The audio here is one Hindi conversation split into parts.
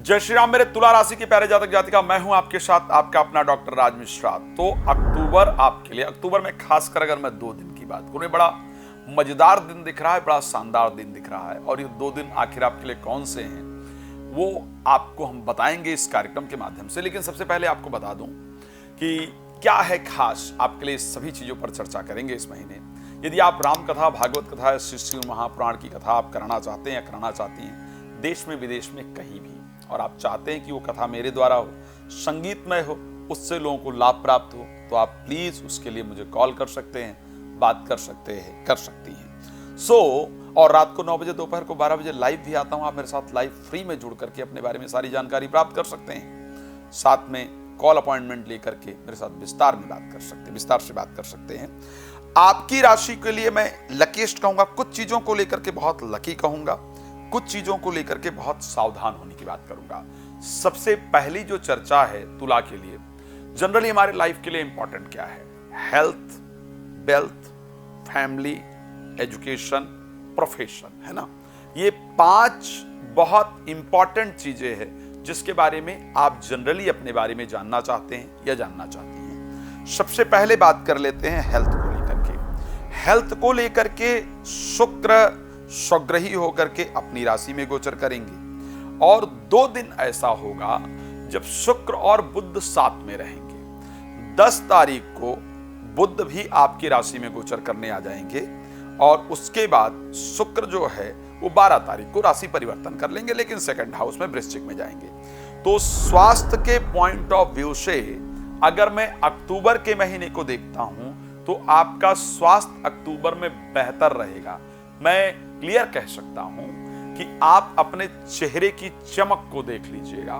जय श्री राम मेरे तुला राशि के प्यारे जातक जातिका, मैं हूं आपके साथ आपका अपना डॉक्टर राज मिश्रा। तो अक्टूबर आपके लिए, अक्टूबर में खासकर अगर मैं 2 दिन की बात करूं, बड़ा मजेदार दिन दिख रहा है, बड़ा शानदार दिन दिख रहा है। और ये 2 दिन आखिर आपके लिए कौन से हैं वो आपको हम बताएंगे इस कार्यक्रम के माध्यम से। लेकिन सबसे पहले आपको बता दूं कि क्या है खास, आपके लिए सभी चीजों पर चर्चा करेंगे इस महीने। यदि आप राम कथा, भागवत कथा, श्री शिव महापुराण की कथा आप कराना चाहते हैं या कराना चाहती हैं, देश में विदेश में कहीं भी, और आप चाहते हैं कि वो कथा मेरे द्वारा हो, संगीतमय हो, उससे लोगों को लाभ प्राप्त हो, तो आप प्लीज उसके लिए मुझे कॉल कर सकते हैं, बात कर सकते हैं, कर सकती हैं। और रात को 9 बजे, दोपहर को 12 बजे लाइव भी आता हूं। आप मेरे साथ लाइव फ्री में जुड़ करके अपने बारे में सारी जानकारी प्राप्त कर सकते हैं। साथ में कॉल अपॉइंटमेंट लेकर के मेरे साथ विस्तार से बात कर सकते हैं। आपकी राशि के लिए मैं लकीस्ट कहूंगा, कुछ चीजों को लेकर के बहुत लकी कहूंगा, कुछ चीजों को लेकर के बहुत सावधान होने की बात करूंगा। सबसे पहली जो चर्चा है तुला के लिए, जनरली हमारे लाइफ के लिए इंपॉर्टेंट क्या है? Health, wealth, family, education, profession, है ना। ये 5 बहुत इंपॉर्टेंट चीजें हैं जिसके बारे में आप जनरली अपने बारे में जानना चाहते हैं या जानना चाहती हैं। सबसे पहले बात कर लेते हैं हेल्थ को लेकर के। हेल्थ को लेकर के शुक्र स्वग्रही होकर के अपनी राशि में गोचर करेंगे, और 2 दिन ऐसा होगा जब शुक्र और बुध साथ में रहेंगे। 10 तारीख को बुध भी आपकी राशि में गोचर करने आ जाएंगे, और उसके बाद शुक्र जो है वो 12 तारीख को राशि परिवर्तन कर लेंगे, लेकिन सेकंड हाउस में वृश्चिक में जाएंगे। तो स्वास्थ्य के पॉइंट ऑफ व्यू से अगर मैं अक्टूबर के महीने को देखता हूं तो आपका स्वास्थ्य अक्टूबर में बेहतर रहेगा। मैं क्लियर कह सकता हूं कि आप अपने चेहरे की चमक को देख लीजिएगा।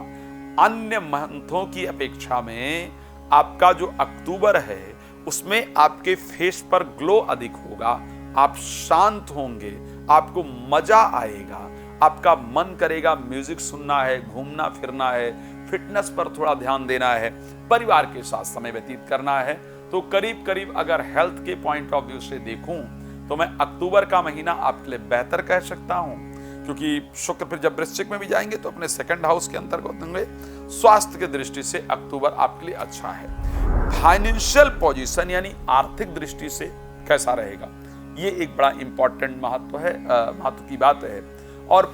अन्य मंथों की अपेक्षा में आपका जो अक्टूबर है उसमें आपके फेस पर ग्लो अधिक होगा, आप शांत होंगे, आपको मजा आएगा, आपका मन करेगा म्यूजिक सुनना है, घूमना फिरना है, फिटनेस पर थोड़ा ध्यान देना है, परिवार के साथ समय व्यतीत करना है। तो करीब करीब अगर हेल्थ के पॉइंट ऑफ व्यू से देखूं तो मैं अक्टूबर का महीना आपके लिए बेहतर कह सकता हूं, क्योंकि शुक्र फिर जब वृश्चिक में भी जाएंगे तो अपने सेकंड हाउस के अंतर्गत होंगे। स्वास्थ्य की दृष्टि से अक्टूबर आपके लिए अच्छा है। फाइनेंशियल पोजीशन यानी आर्थिक दृष्टि से कैसा रहेगा, ये एक बड़ा इंपॉर्टेंट महत्व की बात है। और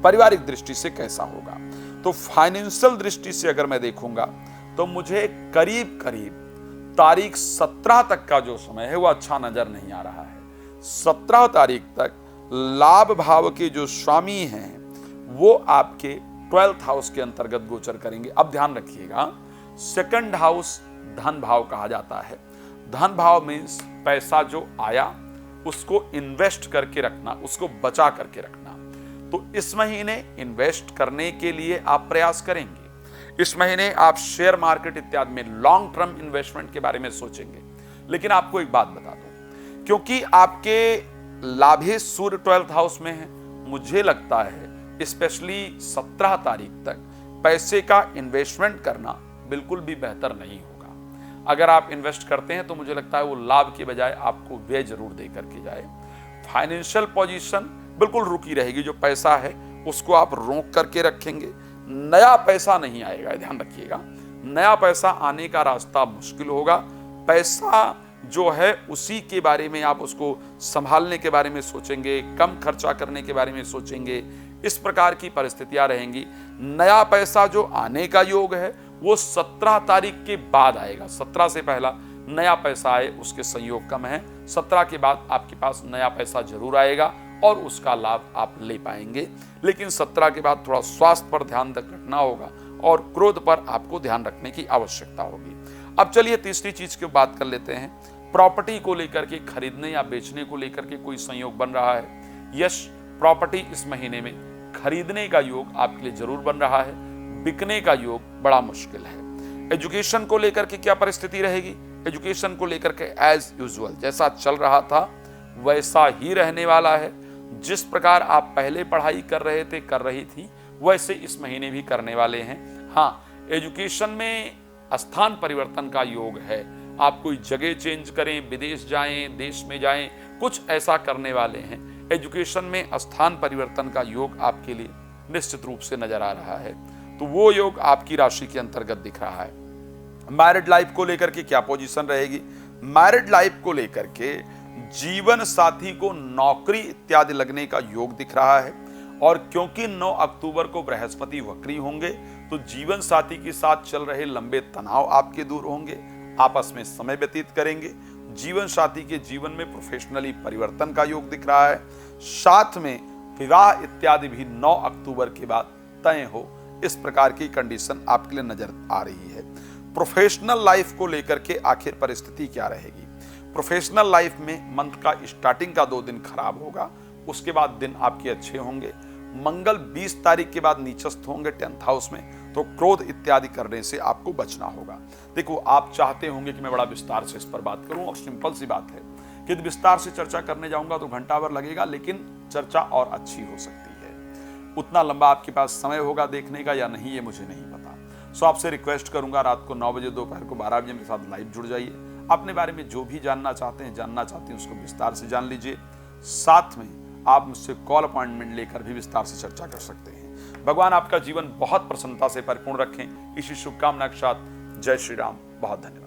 पारिवारिक दृष्टि से कैसा होगा, तो फाइनेंशियल दृष्टि से अगर मैं देखूंगा तो मुझे करीब करीब तारीख 17 तक का जो समय है वो अच्छा नजर नहीं आ रहा है। 17 तारीख तक लाभ भाव के जो स्वामी हैं वो आपके 12th हाउस के अंतर्गत गोचर करेंगे। अब ध्यान रखिएगा, सेकंड हाउस धन भाव कहा जाता है। धन भाव मीन्स पैसा जो आया उसको इन्वेस्ट करके रखना, उसको बचा करके रखना। तो इस महीने इन्वेस्ट करने के लिए आप प्रयास करेंगे। इस महीने आप शेयर मार्केट इत्यादि में लॉन्ग टर्म इन्वेस्टमेंट के बारे में सोचेंगे। लेकिन आपको एक बात बता दूं, क्योंकि आपके लाभेश सूर्य 12th हाउस में है, मुझे लगता है स्पेशली 17 तारीख तक पैसे का इन्वेस्टमेंट करना बिल्कुल भी बेहतर नहीं होगा। अगर आप इन्वेस्ट करते हैं तो मुझे लगता है वो लाभ के बजाय आपको व्यय जरूर दे करके जाए। फाइनेंशियल पोजीशन बिल्कुल रुकी रहेगी, जो पैसा है उसको आप रोक करके रखेंगे, नया पैसा नहीं आएगा, ध्यान रखिएगा। नया पैसा आने का रास्ता मुश्किल होगा। पैसा जो है उसी के बारे में आप उसको संभालने के बारे में सोचेंगे, कम खर्चा करने के बारे में सोचेंगे, इस प्रकार की परिस्थितियां रहेंगी। नया पैसा जो आने का योग है वो 17 तारीख के बाद आएगा। 17 से पहला नया पैसा आए उसके संयोग कम है। 17 के बाद आपके पास नया पैसा जरूर आएगा और उसका लाभ आप ले पाएंगे। लेकिन 17 के बाद थोड़ा स्वास्थ्य पर ध्यान रखना होगा और क्रोध पर आपको ध्यान रखने की आवश्यकता होगी। अब चलिए तीसरी चीज की बात कर लेते हैं। प्रॉपर्टी को लेकर के, खरीदने या बेचने को लेकर के कोई संयोग बन रहा है। यस, प्रॉपर्टी इस महीने में खरीदने का योग आपके लिए जरूर बन रहा है, बिकने का योग बड़ा मुश्किल है। एजुकेशन को लेकर के क्या परिस्थिति रहेगी? एजुकेशन को लेकर के एज यूजुअल जैसा चल रहा था वैसा ही रहने वाला है। जिस प्रकार आप पहले पढ़ाई कर रहे थे, कर रही थी, वैसे इस महीने भी करने वाले हैं। हाँ, एजुकेशन में स्थान परिवर्तन का योग है। आप कोई जगह चेंज करें, विदेश जाएं, देश में जाएं, कुछ ऐसा करने वाले हैं। एजुकेशन में स्थान परिवर्तन का योग आपके लिए निश्चित रूप से नजर आ रहा है। तो वो योग आपकी राशि के अंतर्गत दिख रहा है। मैरिड लाइफ को लेकर के क्या पोजीशन रहेगी? मैरिड लाइफ को लेकर के जीवन साथी को नौकरी इत्यादि लगने का योग दिख रहा है, और क्योंकि 9 अक्टूबर को बृहस्पति वक्री होंगे तो जीवन साथी के साथ चल रहे लंबे तनाव आपके दूर होंगे, आपस में समय व्यतीत करेंगे। जीवन साथी के जीवन में प्रोफेशनली परिवर्तन का योग दिख रहा है, साथ में विवाह इत्यादि भी 9 अक्टूबर के बाद तय हो, इस प्रकार की कंडीशन आपके लिए नजर आ रही है। प्रोफेशनल लाइफ को लेकर के आखिर परिस्थिति क्या रहेगी? प्रोफेशनल लाइफ में मंथ का स्टार्टिंग का 2 दिन खराब होगा, उसके बाद दिन आपके अच्छे होंगे। मंगल 20 तारीख के बाद नीचस्थ होंगे 10th हाउस में, तो क्रोध इत्यादि करने से आपको बचना होगा। देखो, आप चाहते होंगे कि मैं बड़ा विस्तार से इस पर बात करूं, और सिंपल सी बात है कि विस्तार से चर्चा करने जाऊंगा तो घंटा भर लगेगा, लेकिन चर्चा और अच्छी हो सकती है। उतना लंबा आपके पास समय होगा देखने का या नहीं, ये मुझे नहीं पता। सो आपसे रिक्वेस्ट करूंगा, रात को 9 बजे, दोपहर को 12 बजे मेरे साथ लाइव जुड़ जाइए। अपने बारे में जो भी जानना चाहते हैं उसको विस्तार से जान लीजिए। साथ में आप मुझसे कॉल अपॉइंटमेंट लेकर भी विस्तार से चर्चा कर सकते हैं। भगवान आपका जीवन बहुत प्रसन्नता से परिपूर्ण रखें, इसी शुभकामना के साथ जय श्री राम। बहुत धन्यवाद।